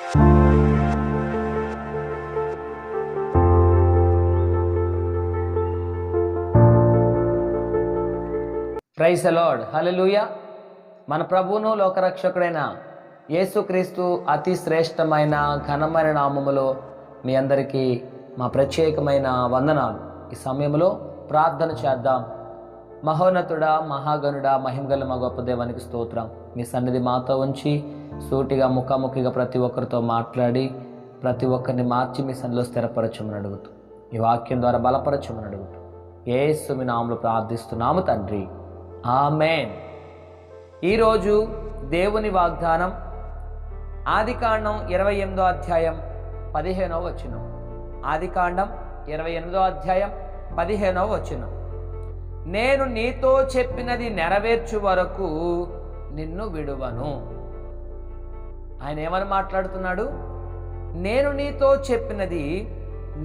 Praise the lord, హల్లెలూయా. మన ప్రభువును లోకరక్షకుడైన యేసుక్రీస్తు అతి శ్రేష్టమైన ఘనమైన నామములో మీ అందరికీ మా ప్రత్యేకమైన వందనాలు. ఈ సమయంలో ప్రార్థన చేద్దాం. మహోన్నతుడా, మహాగణుడా, మహిమగల మా గొప్ప దేవానికి స్తోత్రం. మీ సన్నిధి మాతో ఉంచి సూటిగా ముఖాముఖిగా ప్రతి ఒక్కరితో మాట్లాడి ప్రతి ఒక్కరిని మార్చి మీ సన్నిధిలో స్థిరపరచమని అడుగుతూ, ఈ వాక్యం ద్వారా బలపరచమని అడుగుతూ యేసు మీ నామములో ప్రార్థిస్తున్నాము తండ్రి, ఆమేన్. ఈరోజు దేవుని వాగ్దానం ఆదికాండం 28వ అధ్యాయం 15వ వచనం. ఆదికాండం 28వ అధ్యాయం 15వ వచనం. నేను నీతో చెప్పినది నెరవేర్చు వరకు నిన్ను విడువను. ఆయన ఏమని మాట్లాడుతున్నాడు? నేను నీతో చెప్పినది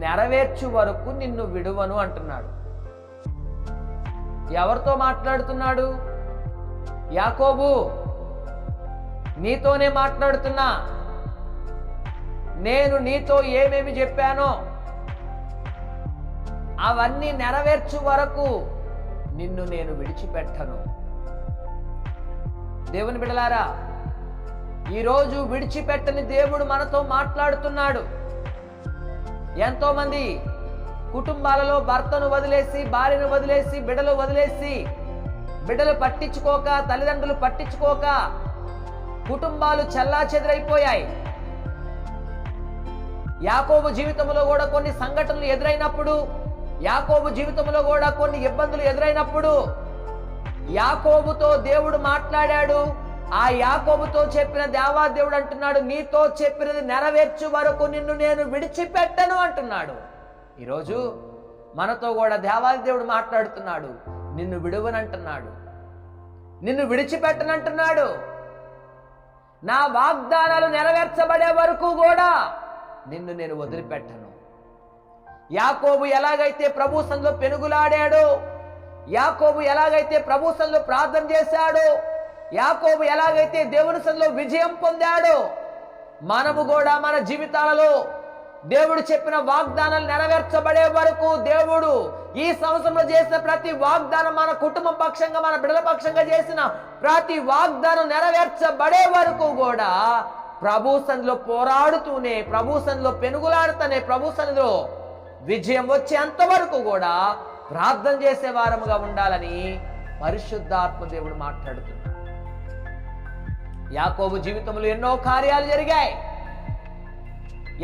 నెరవేర్చు వరకు నిన్ను విడువను అంటున్నాడు. ఎవరితో మాట్లాడుతున్నాడు? యాకోబు, నీతోనే మాట్లాడుతున్నా. నేను నీతో ఏమేమి చెప్పానో అవన్నీ నెరవేర్చు వరకు నిన్ను నేను విడిచిపెట్టను. దేవుని బిడ్డలారా, ఈరోజు విడిచిపెట్టని దేవుడు మనతో మాట్లాడుతున్నాడు. ఎంతో మంది కుటుంబాలలో భర్తను వదిలేసి, భార్యను వదిలేసి, బిడ్డలు వదిలేసి, బిడ్డలు పట్టించుకోక, తల్లిదండ్రులు పట్టించుకోక కుటుంబాలు చెల్లాచెదరైపోయాయి. యాకోబు జీవితంలో కూడా కొన్ని సంఘటనలు ఎదురైనప్పుడు, యాకోబు జీవితంలో కూడా కొన్ని ఇబ్బందులు ఎదురైనప్పుడు యాకోబుతో దేవుడు మాట్లాడాడు. ఆ యాకోబుతో చెప్పిన దేవాదేవుడు అంటున్నాడు, నీతో చెప్పినది నెరవేర్చు వరకు నిన్ను నేను విడిచిపెట్టను అంటున్నాడు. ఈరోజు మనతో కూడా దేవాదేవుడు మాట్లాడుతున్నాడు. నిన్ను విడువనంటున్నాడు, నిన్ను విడిచిపెట్టనంటున్నాడు. నా వాగ్దానాలు నెరవేర్చబడే వరకు కూడా నిన్ను నేను వదిలిపెట్టను. యాకోబు ఎలాగైతే ప్రభు సన్నిధిలో పెనుగులాడాడో, యాకోబు ఎలాగైతే ప్రభు సన్నిధిలో ప్రార్థన చేశాడో, యాకోబు ఎలాగైతే దేవుని సన్నిధిలో విజయం పొందాడో, మనము కూడా మన జీవితాలలో దేవుడు చెప్పిన వాగ్దానాలు నెరవేర్చబడే వరకు, దేవుడు ఈ సంవత్సరంలో చేసిన ప్రతి వాగ్దానం, మన కుటుంబం పక్షంగా, మన బిడ్డల పక్షంగా చేసిన ప్రతి వాగ్దానం నెరవేర్చబడే వరకు కూడా ప్రభు సన్నిధిలో పోరాడుతూనే, ప్రభు సన్నిధిలో పెనుగులాడుతూనే, ప్రభు సన్నిధిలో విజయం వచ్చేంత వరకు కూడా ప్రార్థన చేసే వారముగా ఉండాలని పరిశుద్ధాత్మ దేవుడు మాట్లాడుతున్నాడు. యాకోబు జీవితంలో ఎన్నో కార్యాలు జరిగాయి.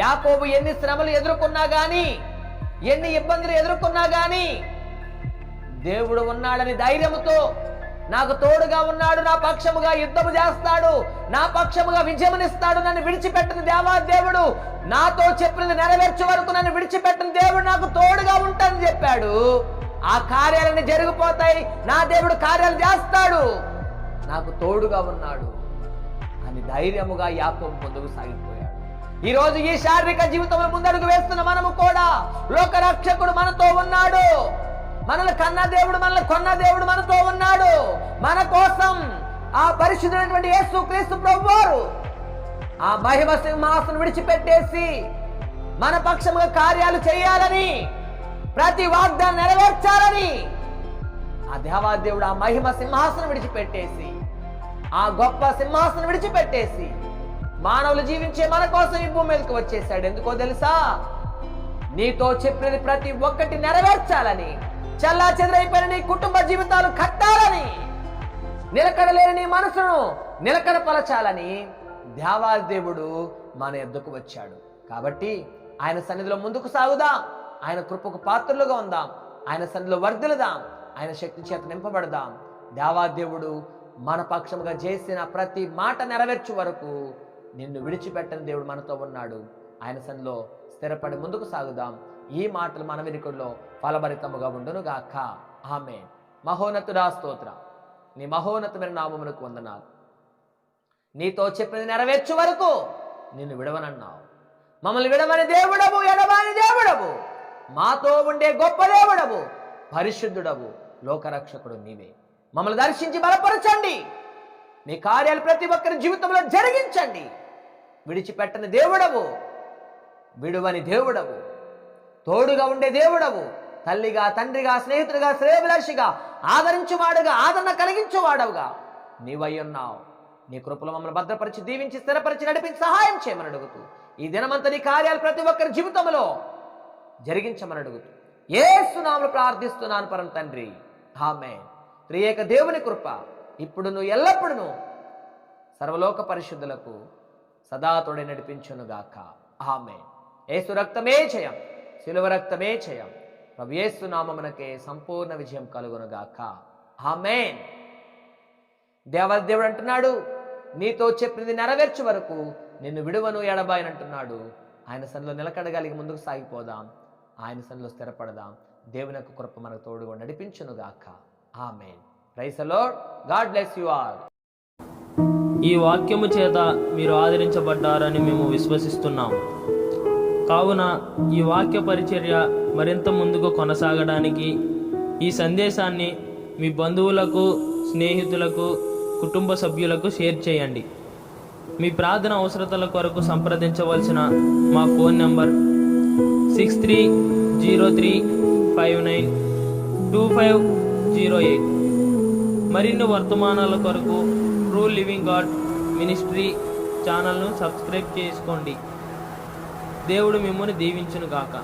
యాకోబు ఎన్ని శ్రమలు ఎదుర్కొన్నా గాని, ఎన్ని ఇబ్బందులు ఎదుర్కొన్నా గాని దేవుడు ఉన్నాడని ధైర్యంతో, నాకు తోడుగా ఉన్నాడు, నా పక్షముగా యుద్ధము చేస్తాడు, నా పక్షముగా విజయమునిస్తాడు, నన్ను విడిచిపెట్టిన దేవాదేవుడు, నాతో చెప్పినది నెరవేర్చే వరకు నన్ను విడిచిపెట్టిన దేవుడు నాకు తోడుగా ఉంటానని చెప్పాడు. ఆ కార్యాలన్నీ జరిగిపోతాయి, నా దేవుడు కార్యాలు చేస్తాడు, నాకు తోడుగా ఉన్నాడు అని ధైర్యముగా యాకోబు ముందుకు సాగిపోయాడు. ఈ రోజు ఈ శారీరక జీవితంలో ముందడుగు వేస్తున్న మనము కూడా లోకరక్షకుడు మనతో ఉన్నాడు. మనల్ని కన్న దేవుడు, మనల్ని కొన్న దేవుడు మనతో ఉన్నాడు. మన కోసం ఆ పరిశుద్ధుడైనటువంటి యేసుక్రీస్తు ప్రభువారు ఆ మహిమ సింహాసనం విడిచిపెట్టేసి మన పక్షముగా కార్యాలు చేయాలని, ప్రతి వాగ్దానం నెరవేర్చాలని ఆ దేవాదేవుడు ఆ మహిమ సింహాసనం విడిచిపెట్టేసి, ఆ గొప్ప సింహాసనం విడిచిపెట్టేసి మానవులు జీవించే మన కోసం ఈ భూమి మీదకి వచ్చేసాడు. ఎందుకో తెలుసా? నీతో చెప్పినది ప్రతి ఒక్కటి నెరవేర్చాలని, చల్లా చెదరైపోయిన నీ కుటుంబ జీవితాలు కట్టాలని, నిలకడలేని నీ మనసును నిలకడపరచాలని దేవాదేవుడు మన యొద్దకు వచ్చాడు. కాబట్టి ఆయన సన్నిధిలో ముందుకు సాగుదాం, ఆయన కృపకు పాత్రలుగా ఉందాం, ఆయన సన్నిధిలో వర్ధిల్లుదాం, ఆయన శక్తి చేత నింపబడదాం. దేవాదేవుడు మన పక్షముగా చేసిన ప్రతి మాట నెరవేర్చు వరకు నిన్ను విడిచిపెట్టని దేవుడు మనతో ఉన్నాడు. ఆయన సన్నిధిలో స్థిరపడి ముందుకు సాగుదాం. ఈ మాటలు మన వినికుల్లో ఫలభరితముగా ఉండును గాక. ఆమేన్. మహోన్నతుడా స్తోత్రం, నీ మహోన్నతమైన నామమునకు వందనాలు. నీతో చెప్పినది నెరవేర్చు వరకు నిన్ను విడవనన్నావు. మమ్మల్ని విడవని దేవుడవు, ఎడబాని దేవుడవు, మాతో ఉండే గొప్ప దేవుడవు, పరిశుద్ధుడవు, లోకరక్షకుడు నీవే. మమ్మల్ని దర్శించి బలపరచండి. నీ కార్యాలు ప్రతి ఒక్కరి జీవితంలో జరిగించండి. విడిచిపెట్టని దేవుడవు, విడువని దేవుడవు, తోడుగా ఉండే దేవుడవు, తల్లిగా, తండ్రిగా, స్నేహితుడిగా, శ్రేయభిలాషిగా, ఆదరించువాడుగా, ఆదరణ కలిగించువాడవుగా నీవై ఉన్నావు. నీ కృపలో మమ్మల్ని భద్రపరిచి, దీవించి, స్థిరపరిచి, నడిపించి సహాయం చేయమని అడుగుతూ, ఈ దినమంతా నీ కార్యాలు ప్రతి ఒక్కరి జీవితంలో జరిగించమని అడుగుతూ యేసు నామములో ప్రార్థిస్తున్నాను పరమ తండ్రి, ఆమేన్. త్రియేక దేవుని కృప ఇప్పుడును ఎల్లప్పుడూ సర్వలోక పరిశుద్ధులకు సదా తోడే నడిపించునుగాక, ఆమేన్. యేసు రక్తమే జయం, శిలువ రక్తమే జయం. ప్రభు యేసు నామమునకే సంపూర్ణ విజయం కలుగునుగాక, ఆమేన్. దేవాదేవుడు అంటున్నాడు, నీతో చెప్పింది నెరవేర్చు వరకు నిన్ను విడువను ఎడబాయని అంటున్నాడు. ఆయన సన్నిధిలో నిలకడగలిగి ముందుకు సాగిపోదాం, ఆయన సన్నిధిలో స్థిరపడదాం. దేవుని యొక్క కృప మనకు తోడుగా నడిపించునుగాక, amen. Praise the lord. God bless you all. ఈ వాక్యము చేత మీరు ఆదరించబడ్డారని మేము విశ్వసిస్తున్నాము. కావున ఈ వాక్య పరిచర్య మరింత ముందుకు కొనసాగడానికి ఈ సందేశాన్ని మీ బంధువులకు, స్నేహితులకు, కుటుంబ సభ్యులకు షేర్ చేయండి. మీ ప్రార్థన అవసరతల కొరకు సంప్రదించవలసిన మా ఫోన్ నంబర్ 6303592508. మరిన్ని వర్తమానాల కొరకు ట్రూ లివింగ్ గాడ్ మినిస్ట్రీ ఛానల్ను సబ్స్క్రైబ్ చేసుకోండి. దేవుడు మిమ్మల్ని దీవించును గాక.